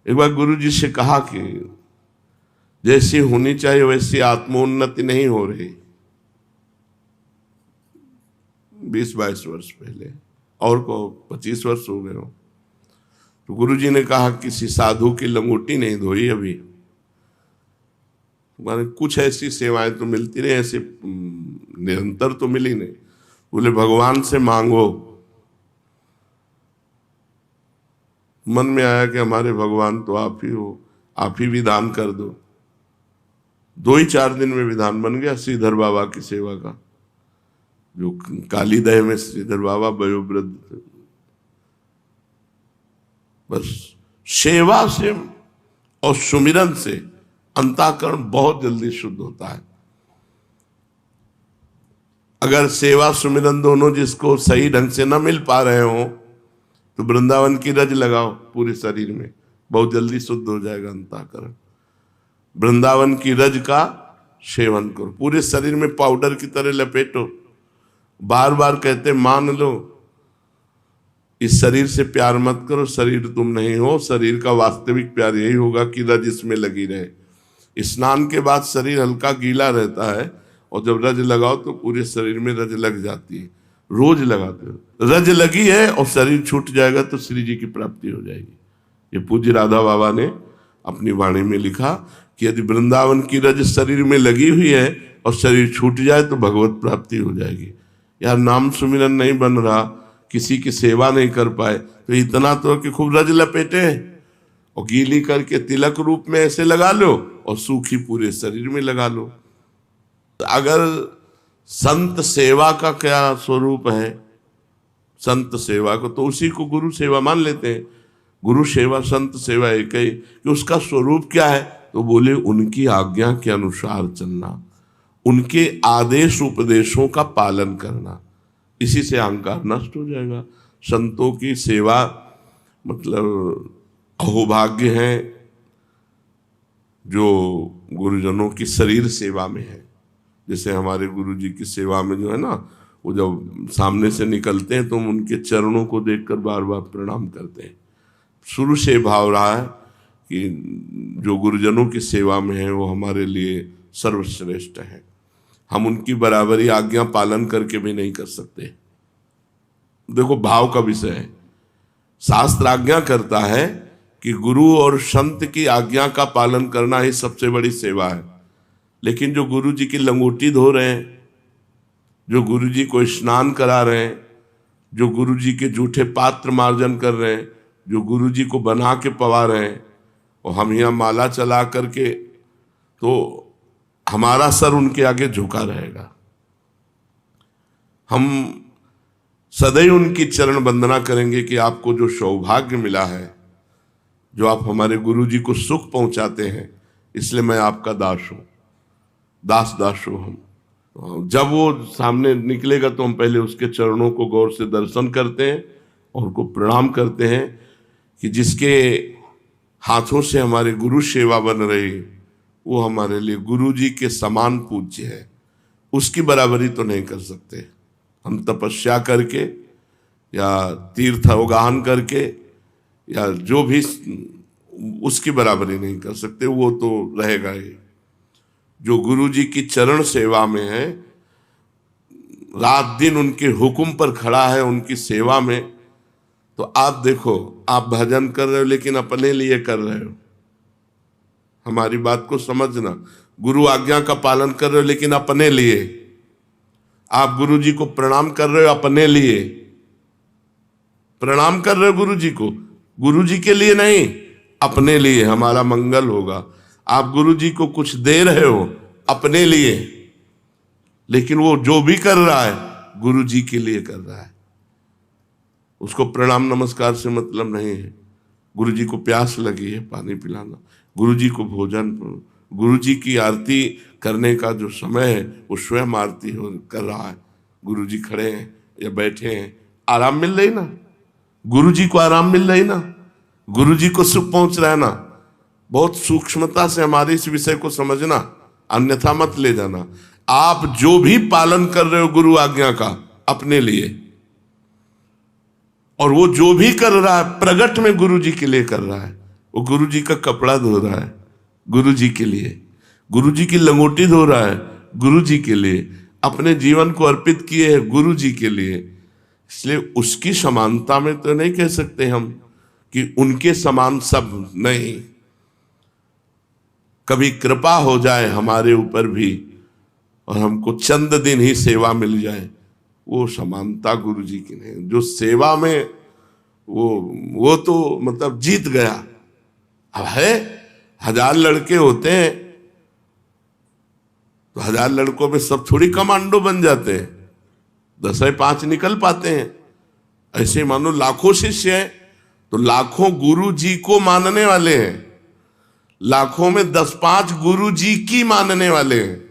एक बार गुरु जी से कहा कि जैसी होनी चाहिए वैसी आत्मोन्नति नहीं हो रही, 20-22 वर्ष पहले, और को 25 वर्ष हो गए हो। तो गुरु जी ने कहा किसी साधु की लंगोटी नहीं धोई अभी, माने कुछ ऐसी सेवाएं तो मिलती रही, ऐसे निरंतर तो मिली नहीं। बोले भगवान से मांगो। मन में आया कि हमारे भगवान तो आप ही हो, आप ही विधान कर दो। 2 ही 4 दिन में विधान बन गया श्रीधर बाबा की सेवा का, जो कालीदह में श्रीधर बाबा वयोवृद्ध थे। बस सेवा से और सुमिरन से अंतःकरण बहुत जल्दी शुद्ध होता है। अगर सेवा सुमिरन दोनों जिसको सही ढंग से न मिल पा रहे हो तो वृंदावन की रज लगाओ पूरे शरीर में, बहुत जल्दी शुद्ध हो जाएगा अंतःकरण। वृंदावन की रज का सेवन करो, पूरे शरीर में पाउडर की तरह लपेटो। बार बार कहते मान लो, इस शरीर से प्यार मत करो, शरीर तुम नहीं हो। शरीर का वास्तविक प्यार यही होगा कि रज इसमें लगी रहे। स्नान के बाद शरीर हल्का गीला रहता है और जब रज लगाओ तो पूरे शरीर में रज लग जाती है। रोज लगाते हो, रज लगी है और शरीर छूट जाएगा तो श्री जी की प्राप्ति हो जाएगी। ये पूज्य राधा बाबा ने अपनी वाणी में लिखा कि यदि वृंदावन की रज शरीर में लगी हुई है और शरीर छूट जाए तो भगवत प्राप्ति हो जाएगी। यार नाम सुमिरन नहीं बन रहा, किसी की सेवा नहीं कर पाए तो इतना तो कि खूब रज लपेटे और गीली करके तिलक रूप में ऐसे लगा लो और सूखी पूरे शरीर में लगा लो। अगर संत सेवा का क्या स्वरूप है, संत सेवा को तो उसी को गुरु सेवा मान लेते हैं। गुरु सेवा संत सेवा एक ही, कि उसका स्वरूप क्या है तो बोले उनकी आज्ञा के अनुसार चलना, उनके आदेश उपदेशों का पालन करना। इसी से अहंकार नष्ट हो जाएगा। संतों की सेवा मतलब अहोभाग्य है जो गुरुजनों की शरीर सेवा में है। जैसे हमारे गुरु जी की सेवा में जो है ना, वो जब सामने से निकलते हैं तो हम उनके चरणों को देखकर बार बार प्रणाम करते हैं। शुरू से भाव रहा है कि जो गुरुजनों की सेवा में है वो हमारे लिए सर्वश्रेष्ठ है। हम उनकी बराबरी आज्ञा पालन करके भी नहीं कर सकते। देखो भाव का विषय है। शास्त्र आज्ञा करता है कि गुरु और संत की आज्ञा का पालन करना ही सबसे बड़ी सेवा है। लेकिन जो गुरु जी की लंगोटी धो रहे हैं, जो गुरु जी को स्नान करा रहे हैं, जो गुरु जी के जूठे पात्र मार्जन कर रहे हैं, जो गुरु जी को बना के पवा रहे हैं, और हम यहाँ माला चला करके, तो हमारा सर उनके आगे झुका रहेगा। हम सदैव उनकी चरण वंदना करेंगे कि आपको जो सौभाग्य मिला है, जो आप हमारे गुरु जी को सुख पहुंचाते हैं, इसलिए मैं आपका दास हूँ, दास हूँ हम। जब वो सामने निकलेगा तो हम पहले उसके चरणों को गौर से दर्शन करते हैं और उनको प्रणाम करते हैं कि जिसके हाथों से हमारे गुरु सेवा बन रही वो हमारे लिए गुरु जी के समान पूज्य है। उसकी बराबरी तो नहीं कर सकते हम, तपस्या करके या तीर्थ अवगाहन करके या जो भी, उसकी बराबरी नहीं कर सकते। वो तो रहेगा ही। जो गुरु जी की चरण सेवा में है, रात दिन उनके हुक्म पर खड़ा है, उनकी सेवा में, तो आप देखो, आप भजन कर रहे हो लेकिन अपने लिए कर रहे हो। हमारी बात को समझना। गुरु आज्ञा का पालन कर रहे हो लेकिन अपने लिए। आप गुरु जी को प्रणाम कर रहे हो अपने लिए, प्रणाम कर रहे हो गुरु जी को, गुरु जी के लिए नहीं, अपने लिए, हमारा मंगल होगा। आप गुरु जी को कुछ दे रहे हो अपने लिए, लेकिन वो जो भी कर रहा है गुरु जी के लिए कर रहा है। उसको प्रणाम नमस्कार से मतलब नहीं है। गुरु जी को प्यास लगी है, पानी पिलाना, गुरु जी को भोजन, गुरु जी की आरती करने का जो समय है वो स्वयं आरती कर रहा है। गुरु जी खड़े हैं या बैठे हैं, आराम मिल रही ना, गुरु जी को आराम मिल रही ना, गुरु जी को सुख पहुंच रहा है ना। बहुत सूक्ष्मता से हमारे इस विषय को समझना, अन्यथा मत ले जाना। आप जो भी पालन कर रहे हो गुरु आज्ञा का अपने लिए, और वो जो भी कर रहा है प्रगट में गुरु जी के लिए कर रहा है, वो गुरु जी का कपड़ा धो रहा है गुरु जी के लिए, गुरु जी की लंगोटी धो रहा है गुरु जी के लिए, अपने जीवन को अर्पित किए हैं गुरु जी के लिए। इसलिए उसकी समानता में तो नहीं कह सकते हम कि उनके समान सब नहीं। कभी कृपा हो जाए हमारे ऊपर भी और हमको चंद दिन ही सेवा मिल जाए, वो समानता गुरु जी की नहीं। जो सेवा में वो तो मतलब जीत गया। अब है 1000 लड़के होते हैं तो 1000 लड़कों में सब थोड़ी कमांडो बन जाते हैं, 10-5 निकल पाते हैं। ऐसे मानो लाखों शिष्य हैं तो लाखों गुरु जी को मानने वाले हैं, लाखों में 10-5 गुरु जी की मानने वाले हैं।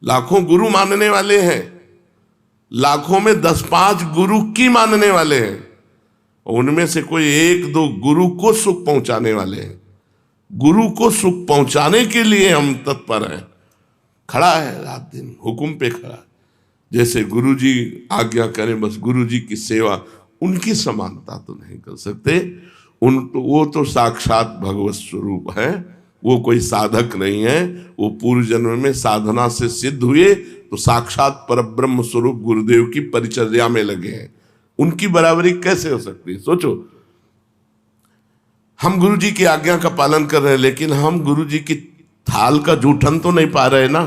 लाखों गुरु मानने वाले हैं, लाखों में 10-5 गुरु की मानने वाले हैं। उनमें से कोई 1-2 गुरु को सुख पहुंचाने वाले हैं। गुरु को सुख पहुंचाने के लिए हम तत्पर हैं। खड़ा है रात दिन हुक्म पे खड़ा, जैसे गुरु जी आज्ञा करें बस गुरु जी की सेवा। उनकी समानता तो नहीं कर सकते। वो तो साक्षात भगवत स्वरूप है, वो कोई साधक नहीं है। वो पूर्व जन्म में साधना से सिद्ध हुए तो साक्षात परब्रह्म स्वरूप गुरुदेव की परिचर्या में लगे हैं। उनकी बराबरी कैसे हो सकती है? सोचो, हम गुरु जी की आज्ञा का पालन कर रहे हैं लेकिन हम गुरु जी की थाल का जूठन तो नहीं पा रहे ना।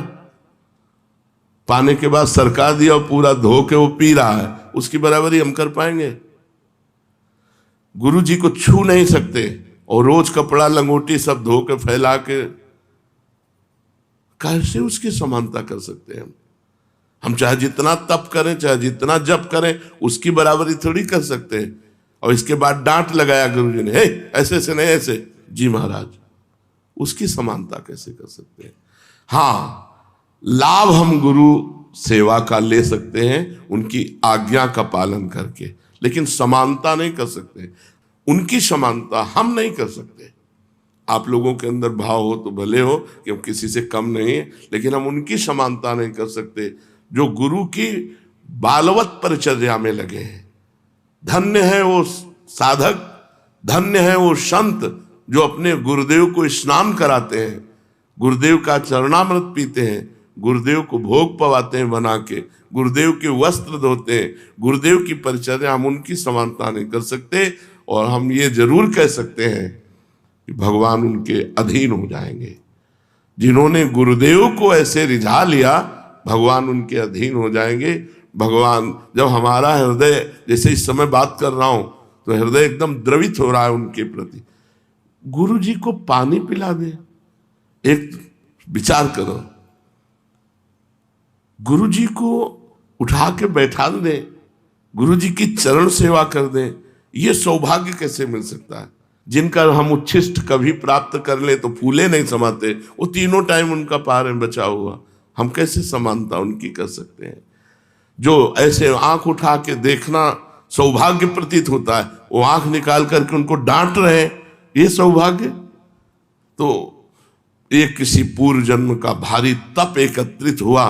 पाने के बाद सरका दिया और पूरा धो के वो पी रहा है, उसकी बराबरी हम कर पाएंगे? गुरु जी को छू नहीं सकते और रोज कपड़ा लंगोटी सब धो के फैला के कैसे उसकी समानता कर सकते हैं? हम चाहे जितना तप करें, चाहे जितना जप करें, उसकी बराबरी थोड़ी कर सकते हैं। और इसके बाद डांट लगाया गुरु जी ने, हे ऐसे से नहीं ऐसे। जी महाराज, उसकी समानता कैसे कर सकते हैं? हाँ, लाभ हम गुरु सेवा का ले सकते हैं उनकी आज्ञा का पालन करके, लेकिन समानता नहीं कर सकते। उनकी समानता हम नहीं कर सकते। आप लोगों के अंदर भाव हो तो भले हो कि हम किसी से कम नहीं है, लेकिन हम उनकी समानता नहीं कर सकते जो गुरु की बालवत परिचर्या में लगे हैं। धन्य है वो साधक, धन्य है वो संत जो अपने गुरुदेव को स्नान कराते हैं, गुरुदेव का चरणामृत पीते हैं, गुरुदेव को भोग पवाते हैं बना के, गुरुदेव के वस्त्र धोते हैं। गुरुदेव की परिचर्या हम उनकी समानता नहीं कर सकते। और हम ये जरूर कह सकते हैं कि भगवान उनके अधीन हो जाएंगे। जिन्होंने गुरुदेव को ऐसे रिझा लिया, भगवान उनके अधीन हो जाएंगे। भगवान, जब हमारा हृदय, जैसे इस समय बात कर रहा हूं तो हृदय एकदम द्रवित हो रहा है उनके प्रति, गुरु जी को पानी पिला दे। एक विचार करो, गुरु जी को उठा के बैठा दे, गुरु जी की चरण सेवा कर दे, ये सौभाग्य कैसे मिल सकता है? जिनका हम उच्छिष्ट कभी प्राप्त कर ले तो फूले नहीं समाते, वो तीनों टाइम उनका पार में बचा हुआ, हम कैसे समानता उनकी कर सकते हैं? जो ऐसे आंख उठा के देखना सौभाग्य प्रतीत होता है, वो आंख निकाल करके उनको डांट रहे, ये सौभाग्य? तो ये किसी पूर्व जन्म का भारी तप एकत्रित हुआ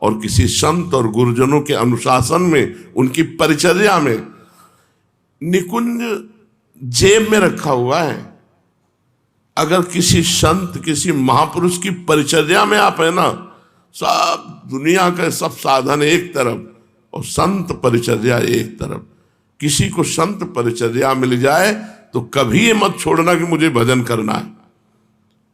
और किसी संत और गुरुजनों के अनुशासन में, उनकी परिचर्या में, निकुंज जेब में रखा हुआ है। अगर किसी संत, किसी महापुरुष की परिचर्या में आप है ना, सब दुनिया के सब साधन एक तरफ और संत परिचर्या एक तरफ। किसी को संत परिचर्या मिल जाए तो कभी ये मत छोड़ना कि मुझे भजन करना है,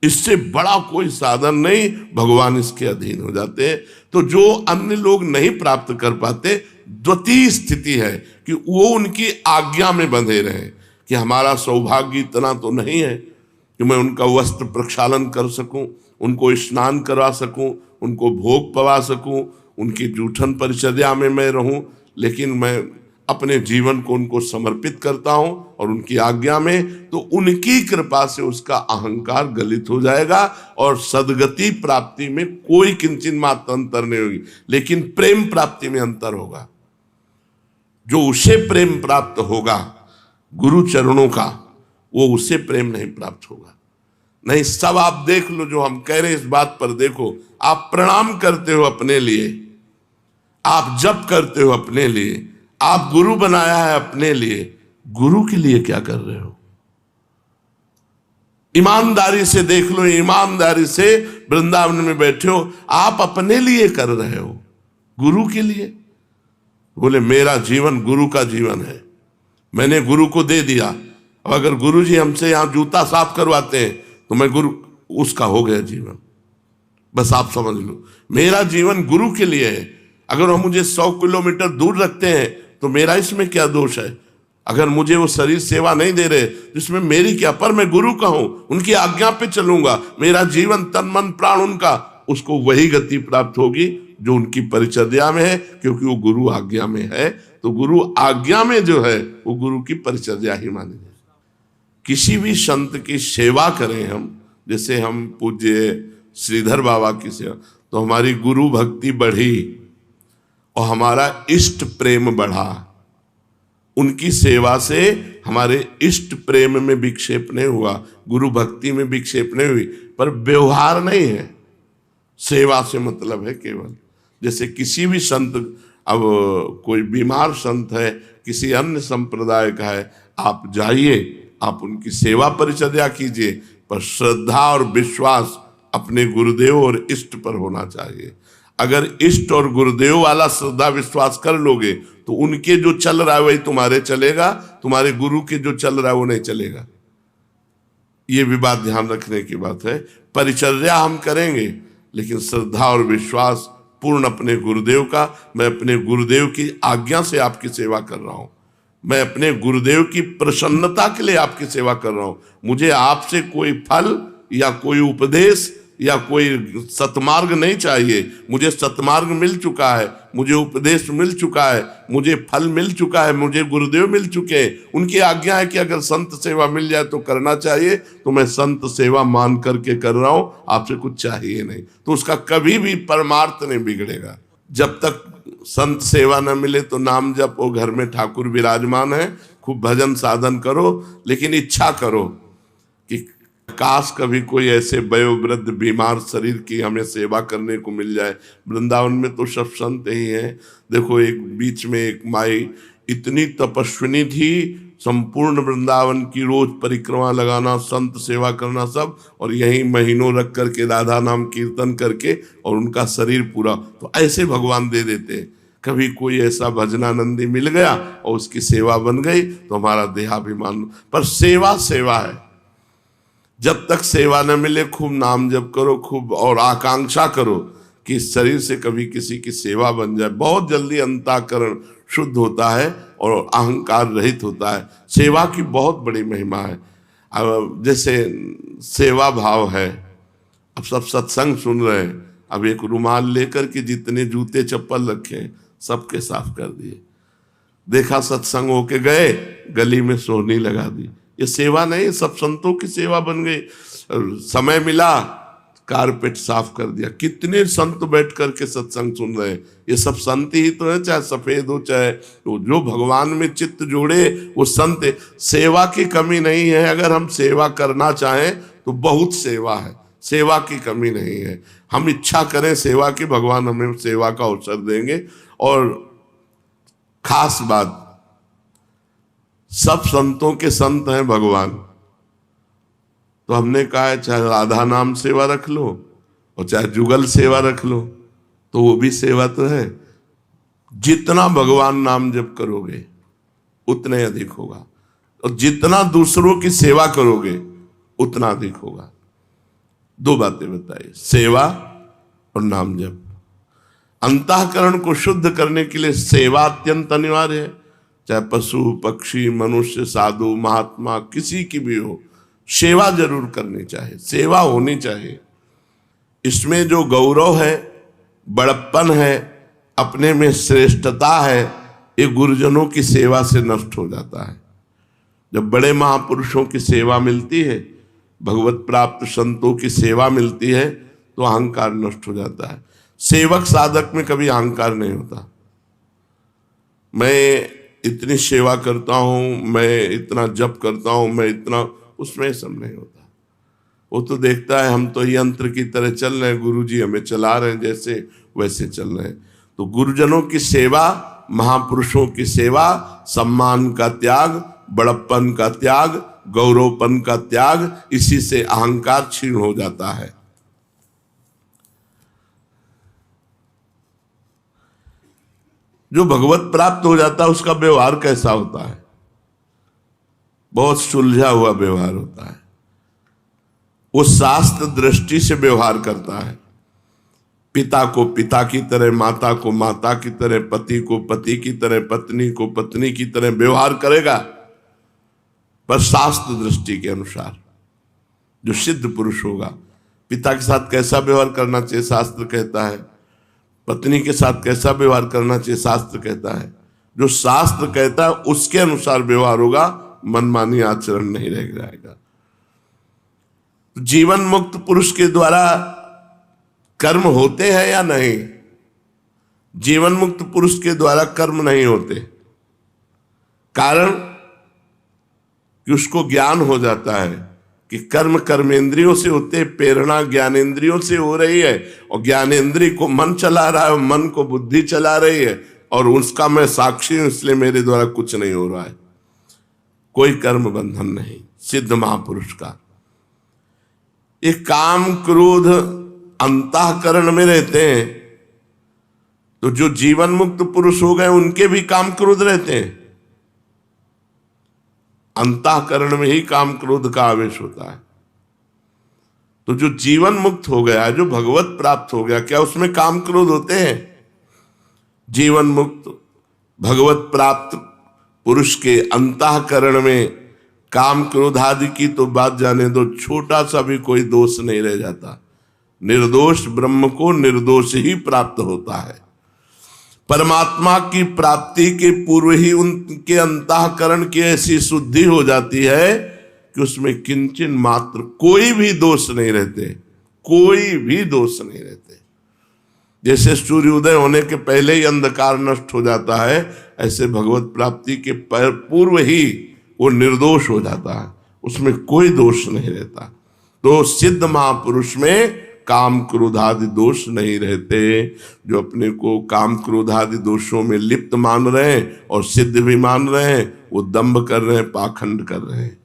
इससे बड़ा कोई साधन नहीं, भगवान इसके अधीन हो जाते हैं। तो जो अन्य लोग नहीं प्राप्त कर पाते, द्वितीय स्थिति है कि वो उनकी आज्ञा में बंधे रहे कि हमारा सौभाग्य इतना तो नहीं है कि मैं उनका वस्त्र प्रक्षालन कर सकूं, उनको स्नान करवा सकूं, उनको भोग पवा सकूं, उनकी जूठन परिचर्या में मैं रहूं, लेकिन मैं अपने जीवन को उनको समर्पित करता हूं और उनकी आज्ञा में, तो उनकी कृपा से उसका अहंकार गलित हो जाएगा और सदगति प्राप्ति में कोई किंचित मात्र अंतर नहीं होगी, लेकिन प्रेम प्राप्ति में अंतर होगा। जो उसे प्रेम प्राप्त होगा गुरु चरणों का, वो उसे प्रेम नहीं प्राप्त होगा। नहीं, सब आप देख लो, जो हम कह रहे हैं इस बात पर देखो, आप प्रणाम करते हो अपने लिए, आप जप करते हो अपने लिए, आप गुरु बनाया है अपने लिए, गुरु के लिए क्या कर रहे हो? ईमानदारी से देख लो, ईमानदारी से वृंदावन में बैठे हो, आप अपने लिए कर रहे हो, गुरु के लिए। बोले मेरा जीवन गुरु का जीवन है, मैंने गुरु को दे दिया। अब अगर गुरु जी हमसे यहाँ जूता साफ करवाते हैं तो मैं गुरु, उसका हो गया जीवन। बस आप समझ लो, मेरा जीवन गुरु के लिए है। अगर वो मुझे 100 किलोमीटर दूर रखते हैं तो मेरा इसमें क्या दोष है? अगर मुझे वो शरीर सेवा नहीं दे रहे तो इसमें मेरी क्या? पर मैं गुरु का हूं, उनकी आज्ञा पे चलूंगा, मेरा जीवन तन मन प्राण उनका, उसको वही गति प्राप्त होगी जो उनकी परिचर्या में है, क्योंकि वो गुरु आज्ञा में है। तो गुरु आज्ञा में जो है वो गुरु की परिचर्या ही मानी जाए। किसी भी संत की सेवा करें हम, जैसे हम पूज्य श्रीधर बाबा की सेवा, तो हमारी गुरु भक्ति बढ़ी और हमारा इष्ट प्रेम बढ़ा। उनकी सेवा से हमारे इष्ट प्रेम में विक्षेप नहीं हुआ, गुरु भक्ति में विक्षेप नहीं हुई, पर व्यवहार नहीं है। सेवा से मतलब है केवल, जैसे किसी भी संत, अब कोई बीमार संत है, किसी अन्य संप्रदाय का है, आप जाइए, आप उनकी सेवा परिचर्या कीजिए, पर श्रद्धा और विश्वास अपने गुरुदेव और इष्ट पर होना चाहिए। अगर इष्ट और गुरुदेव वाला श्रद्धा विश्वास कर लोगे तो उनके जो चल रहा है वही तुम्हारे चलेगा, तुम्हारे गुरु के जो चल रहा है वो नहीं चलेगा। ये भी बात ध्यान रखने की बात है। परिचर्या हम करेंगे लेकिन श्रद्धा और विश्वास पूर्ण अपने गुरुदेव का। मैं अपने गुरुदेव की आज्ञा से आपकी सेवा कर रहा हूं, मैं अपने गुरुदेव की प्रसन्नता के लिए आपकी सेवा कर रहा हूं। मुझे आपसे कोई फल या कोई उपदेश या कोई सतमार्ग नहीं चाहिए। मुझे सतमार्ग मिल चुका है, मुझे उपदेश मिल चुका है, मुझे फल मिल चुका है, मुझे गुरुदेव मिल चुके हैं। उनकी आज्ञा है कि अगर संत सेवा मिल जाए तो करना चाहिए, तो मैं संत सेवा मान करके कर रहा हूं, आपसे कुछ चाहिए नहीं। तो उसका कभी भी परमार्थ नहीं बिगड़ेगा। जब तक संत सेवा न मिले तो नाम जपो, घर में ठाकुर विराजमान है, खूब भजन साधन करो, लेकिन इच्छा करो कि काश कभी कोई ऐसे वयोवृद्ध बीमार शरीर की हमें सेवा करने को मिल जाए। वृंदावन में तो सब संत ही हैं। देखो, एक बीच में एक माई इतनी तपस्विनी थी, संपूर्ण वृंदावन की रोज परिक्रमा लगाना, संत सेवा करना सब, और यहीं महीनों रख करके राधा नाम कीर्तन करके और उनका शरीर पूरा। तो ऐसे भगवान दे देते हैं। कभी कोई ऐसा भजनानंदी मिल गया और उसकी सेवा बन गई तो हमारा देहाभिमान। पर सेवा सेवा है, जब तक सेवा न मिले खूब नाम जप करो, खूब, और आकांक्षा करो कि इस शरीर से कभी किसी की सेवा बन जाए। बहुत जल्दी अंतःकरण शुद्ध होता है और अहंकार रहित होता है। सेवा की बहुत बड़ी महिमा है। अब जैसे सेवा भाव है, अब सब सत्संग सुन रहे हैं, अब एक रुमाल लेकर के जितने जूते चप्पल रखे सबके साफ कर दिए। देखा सत्संग होके गए, गली में सोहनी लगा दी। ये सेवा नहीं, सब संतों की सेवा बन गई। समय मिला, कारपेट साफ कर दिया। कितने संत बैठ करके सत्संग सुन रहे हैं, ये सब संत ही तो है, चाहे सफेद हो चाहे जो भगवान में चित्त जोड़े वो संत है। सेवा की कमी नहीं है। अगर हम सेवा करना चाहें तो बहुत सेवा है, सेवा की कमी नहीं है। हम इच्छा करें सेवा की, भगवान हमें सेवा का अवसर देंगे। और खास बात, सब संतों के संत हैं भगवान, तो हमने कहा है चाहे राधा नाम सेवा रख लो और चाहे जुगल सेवा रख लो, तो वो भी सेवा तो है। जितना भगवान नाम जप करोगे उतने अधिक होगा, और जितना दूसरों की सेवा करोगे उतना अधिक होगा। दो बातें बताइए, सेवा और नाम जप। अंतःकरण को शुद्ध करने के लिए सेवा अत्यंत अनिवार्य है। चाहे पशु पक्षी मनुष्य साधु महात्मा किसी की भी हो, सेवा जरूर करनी चाहिए, सेवा होनी चाहिए। इसमें जो गौरव है, बड़प्पन है, अपने में श्रेष्ठता है, ये गुरुजनों की सेवा से नष्ट हो जाता है। जब बड़े महापुरुषों की सेवा मिलती है, भगवत प्राप्त संतों की सेवा मिलती है, तो अहंकार नष्ट हो जाता है। सेवक साधक में कभी अहंकार नहीं होता। मैं इतनी सेवा करता हूं, मैं इतना जप करता हूं, मैं इतना, उसमें सब नहीं होता। वो तो देखता है हम तो यंत्र की तरह चल रहे हैं, गुरुजी हमें चला रहे हैं, जैसे वैसे चल रहे हैं। तो गुरुजनों की सेवा, महापुरुषों की सेवा, सम्मान का त्याग, बड़प्पन का त्याग, गौरवपन का त्याग, इसी से अहंकार क्षीण हो जाता है। जो भगवत प्राप्त हो जाता है उसका व्यवहार कैसा होता है? बहुत सुलझा हुआ व्यवहार होता है। वो शास्त्र दृष्टि से व्यवहार करता है। पिता को पिता की तरह, माता को माता की तरह, पति को पति की तरह, पत्नी को पत्नी की तरह व्यवहार करेगा, पर शास्त्र दृष्टि के अनुसार। जो सिद्ध पुरुष होगा, पिता के साथ कैसा व्यवहार करना चाहिए शास्त्र कहता है, पत्नी के साथ कैसा व्यवहार करना चाहिए शास्त्र कहता है। जो शास्त्र कहता है उसके अनुसार व्यवहार होगा, मनमानी आचरण नहीं रह जाएगा। जीवन मुक्त पुरुष के द्वारा कर्म होते हैं या नहीं? जीवन मुक्त पुरुष के द्वारा कर्म नहीं होते। कारण कि उसको ज्ञान हो जाता है कि कर्म कर्मेंद्रियों से होते, प्रेरणा ज्ञानेंद्रियों से हो रही है, और ज्ञानेंद्रिय को मन चला रहा है और मन को बुद्धि चला रही है, और उसका मैं साक्षी हूं, इसलिए मेरे द्वारा कुछ नहीं हो रहा है। कोई कर्म बंधन नहीं सिद्ध महापुरुष का। ये काम क्रोध अंतःकरण में रहते हैं, तो जो जीवन मुक्त पुरुष हो गए उनके भी काम क्रोध रहते हैं। अंतःकरण में ही काम क्रोध का आवेश होता है। तो जो जीवन मुक्त हो गया, जो भगवत प्राप्त हो गया, क्या उसमें काम क्रोध होते हैं? जीवन मुक्त भगवत प्राप्त पुरुष के अंतःकरण में काम क्रोध आदि की तो बात जाने दो, छोटा सा भी कोई दोष नहीं रह जाता। निर्दोष ब्रह्म को निर्दोष ही प्राप्त होता है। परमात्मा की प्राप्ति के पूर्व ही उनके अंतःकरण की ऐसी शुद्धि हो जाती है कि उसमें किंचन मात्र कोई भी दोष नहीं रहते, कोई भी दोष नहीं रहते। जैसे सूर्योदय होने के पहले ही अंधकार नष्ट हो जाता है, ऐसे भगवत प्राप्ति के पूर्व ही वो निर्दोष हो जाता है, उसमें कोई दोष नहीं रहता। तो सिद्ध महापुरुष में काम क्रोधादि दोष नहीं रहते। जो अपने को काम क्रोधादि दोषों में लिप्त मान रहे हैं और सिद्ध भी मान रहे हैं, वो दंभ कर रहे हैं, पाखंड कर रहे हैं।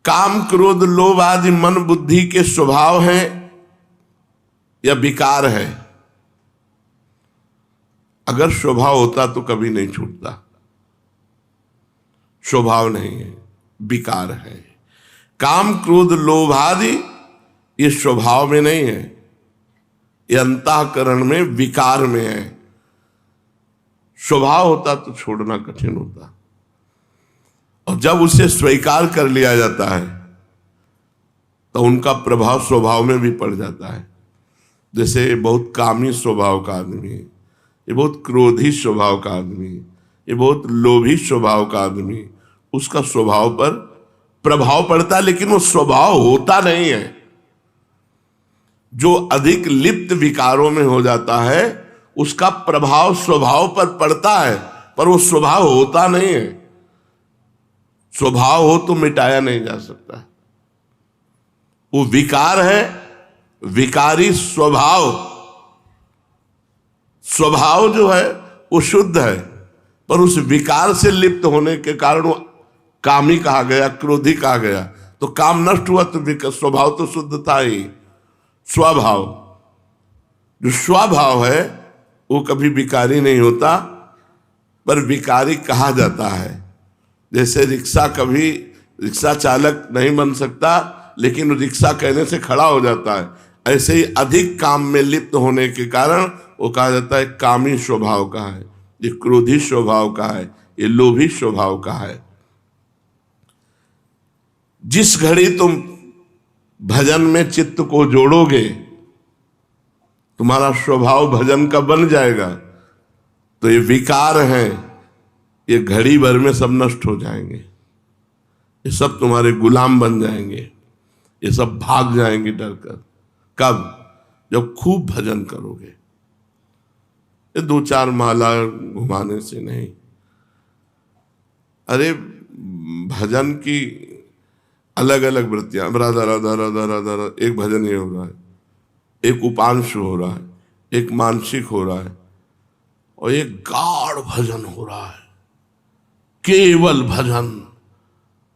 काम क्रोध लोभ आदि मन बुद्धि के स्वभाव हैं या विकार है? अगर स्वभाव होता तो कभी नहीं छूटता। स्वभाव नहीं है, विकार है। काम क्रोध लोभ आदि ये स्वभाव में नहीं है, ये अंतःकरण में विकार में है। स्वभाव होता तो छोड़ना कठिन होता, और जब उसे स्वीकार कर लिया जाता है तो उनका प्रभाव स्वभाव में भी पड़ जाता है। जैसे ये बहुत कामी स्वभाव का आदमी है, ये बहुत क्रोधी स्वभाव का आदमी है, ये बहुत लोभी स्वभाव का आदमी, उसका स्वभाव पर प्रभाव पड़ता है, लेकिन वो स्वभाव होता नहीं है। जो अधिक लिप्त विकारों में हो जाता है उसका प्रभाव स्वभाव पर पड़ता है, पर वो स्वभाव होता नहीं है। स्वभाव हो तो मिटाया नहीं जा सकता। वो विकार है, विकारी स्वभाव। स्वभाव जो है वो शुद्ध है, पर उस विकार से लिप्त होने के कारण वो कामी कहा गया, क्रोधी कहा गया। तो काम नष्ट हुआ तो स्वभाव तो शुद्ध था ही। स्वभाव, जो स्वभाव है वो कभी विकारी नहीं होता, पर विकारी कहा जाता है। जैसे रिक्शा, कभी रिक्शा चालक नहीं बन सकता, लेकिन रिक्शा कहने से खड़ा हो जाता है। ऐसे ही अधिक काम में लिप्त होने के कारण वो कहा जाता है कामी स्वभाव का है, ये क्रोधी स्वभाव का है, ये लोभी स्वभाव का है। जिस घड़ी तुम भजन में चित्त को जोड़ोगे, तुम्हारा स्वभाव भजन का बन जाएगा, तो ये विकार हैं, ये घड़ी भर में सब नष्ट हो जाएंगे। ये सब तुम्हारे गुलाम बन जाएंगे, ये सब भाग जाएंगे डर कर। कब? जब खूब भजन करोगे। ये 2-4 माला घुमाने से नहीं। अरे भजन की अलग अलग वृत्तियां, राधा राधा राधा राधा राधा, एक भजन ये हो रहा है, एक उपांश हो रहा है, एक मानसिक हो रहा है, और एक गाढ़ भजन हो रहा है, केवल भजन।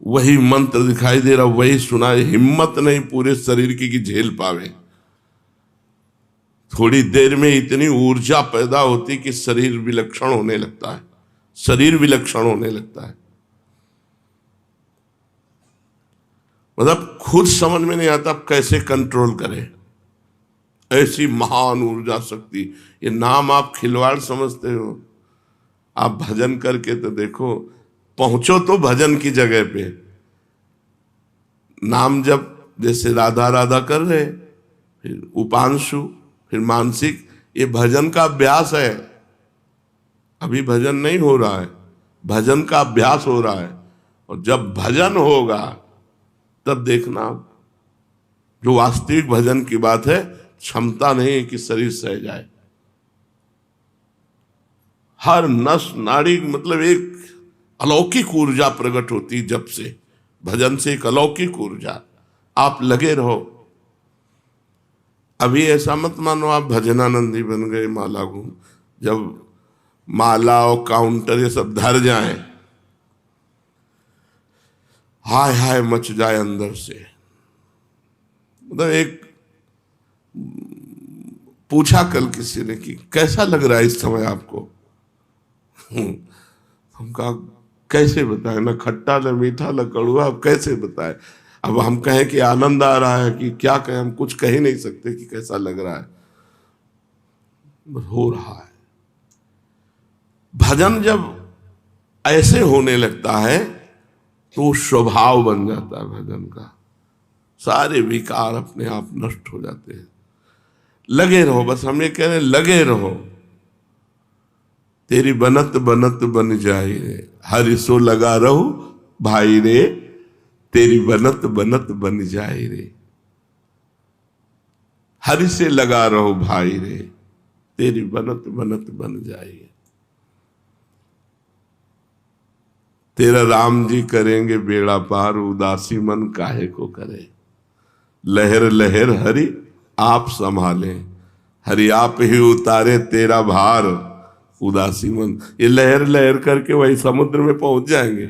वही मंत्र दिखाई दे रहा, वही सुनाए, हिम्मत नहीं पूरे शरीर की कि झेल पावे। थोड़ी देर में इतनी ऊर्जा पैदा होती कि शरीर विलक्षण होने लगता है, शरीर विलक्षण होने लगता है। मतलब खुद समझ में नहीं आता कैसे कंट्रोल करें ऐसी महान ऊर्जा शक्ति। ये नाम आप खिलवाड़ समझते हो, आप भजन करके तो देखो, पहुंचो तो भजन की जगह पे। नाम जब जैसे राधा राधा कर रहे, फिर उपांशु, फिर मानसिक, ये भजन का अभ्यास है। अभी भजन नहीं हो रहा है, भजन का अभ्यास हो रहा है। और जब भजन होगा तब देखना, जो वास्तविक भजन की बात है, क्षमता नहीं है कि शरीर सह जाए। हर नस नाड़ी, मतलब एक अलौकिक ऊर्जा प्रकट होती जब से, भजन से एक अलौकिक ऊर्जा। आप लगे रहो। अभी ऐसा मत मानो आप भजनानंदी बन गए, माला घूम, जब माला और काउंटर ये सब धर जाए, हाय हाय मच जाए अंदर से। मतलब एक पूछा कल किसी ने कि कैसा लग रहा है इस समय आपको, हम कहा कैसे बताएं, ना खट्टा ना मीठा ना कड़वा, अब कैसे बताएं। अब हम कहें कि आनंद आ रहा है कि क्या कहें, हम कुछ कह ही नहीं सकते कि कैसा लग रहा है, बस हो रहा है। भजन जब ऐसे होने लगता है तो स्वभाव बन जाता है भजन का, सारे विकार अपने आप नष्ट हो जाते हैं। लगे रहो, बस हम ये कह रहे हैं, लगे रहो। तेरी बनत बनत बन जाए रे, हरि सो लगा रहो भाई रे, तेरी बनत बनत बन जाए रे। हरि से लगा रहो भाई रे, तेरी बनत बनत बन जाए। तेरा राम जी करेंगे बेड़ा पार, उदासी मन काहे को करे। लहर लहर हरि आप संभाले, हरि आप ही उतारे तेरा भार, उदासी मन। ये लहर लहर करके वही समुद्र में पहुंच जाएंगे।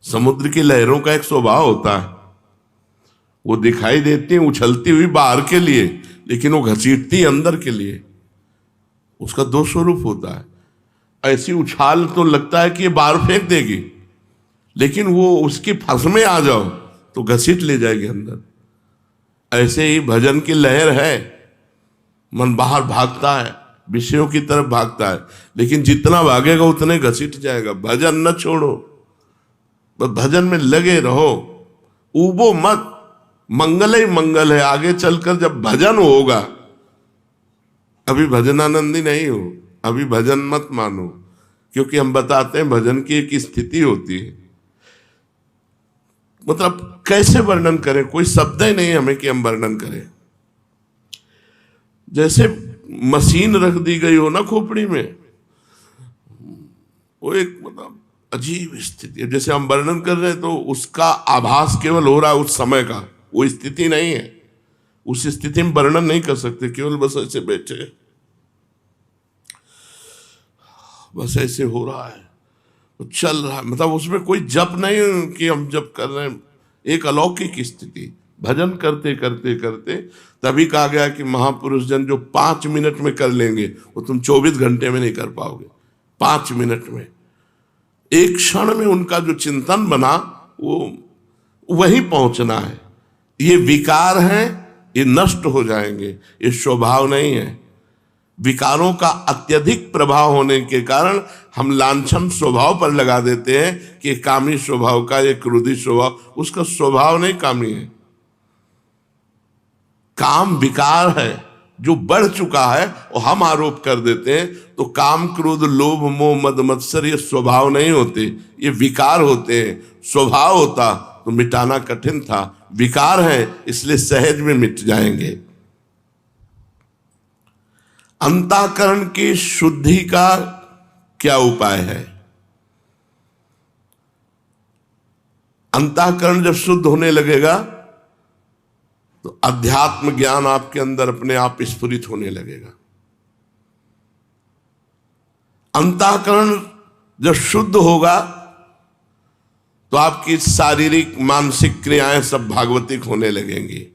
समुद्र की लहरों का एक स्वभाव होता है, वो दिखाई देती है उछलती हुई बाहर के लिए, लेकिन वो घसीटती अंदर के लिए। उसका दो स्वरूप होता है। ऐसी उछाल तो लगता है कि ये बाहर फेंक देगी, लेकिन वो उसकी फंस में आ जाओ तो घसीट ले जाएगी अंदर। ऐसे ही भजन की लहर है, मन बाहर भागता है, विषयों की तरफ भागता है, लेकिन जितना भागेगा उतने घसीट जाएगा। भजन न छोड़ो, बस भजन में लगे रहो, ऊबो मत। मंगल ही मंगल है, आगे चलकर जब भजन होगा। अभी भजनानंदी नहीं हो, अभी भजन मत मानो, क्योंकि हम बताते हैं भजन की एक स्थिति होती है। मतलब कैसे वर्णन करें, कोई शब्द ही नहीं हमें कि हम वर्णन करें। जैसे मशीन रख दी गई हो ना खोपड़ी में, वो एक मतलब अजीब स्थिति है। जैसे हम वर्णन कर रहे हैं तो उसका आभास केवल हो रहा है उस समय का, वो स्थिति नहीं है। उस स्थिति में वर्णन नहीं कर सकते, केवल बस ऐसे बैठे, बस ऐसे हो रहा है, तो चल रहा है। मतलब उसमें कोई जप नहीं कि हम जप कर रहे हैं, एक अलौकिक स्थिति। भजन करते करते करते तभी कहा गया कि महापुरुष जन जो 5 मिनट में कर लेंगे, वो तुम 24 घंटे में नहीं कर पाओगे। 5 मिनट में, एक क्षण में उनका जो चिंतन बना, वो वहीं पहुंचना है। ये विकार हैं, ये नष्ट हो जाएंगे, ये स्वभाव नहीं है। विकारों का अत्यधिक प्रभाव होने के कारण हम लांछन स्वभाव पर लगा देते हैं कि कामी स्वभाव का, ये क्रोधी स्वभाव, उसका स्वभाव नहीं कामी है। काम विकार है जो बढ़ चुका है, और हम आरोप कर देते हैं। तो काम क्रोध लोभ मोह मद मत्सर ये स्वभाव नहीं होते, ये विकार होते हैं। स्वभाव होता तो मिटाना कठिन था, विकार है इसलिए सहज में मिट जाएंगे। अंतःकरण की शुद्धि का क्या उपाय है? अंतःकरण जब शुद्ध होने लगेगा तो अध्यात्म ज्ञान आपके अंदर अपने आप स्फुरित होने लगेगा। अंतःकरण जब शुद्ध होगा तो आपकी शारीरिक मानसिक क्रियाएं सब भागवतिक होने लगेंगी।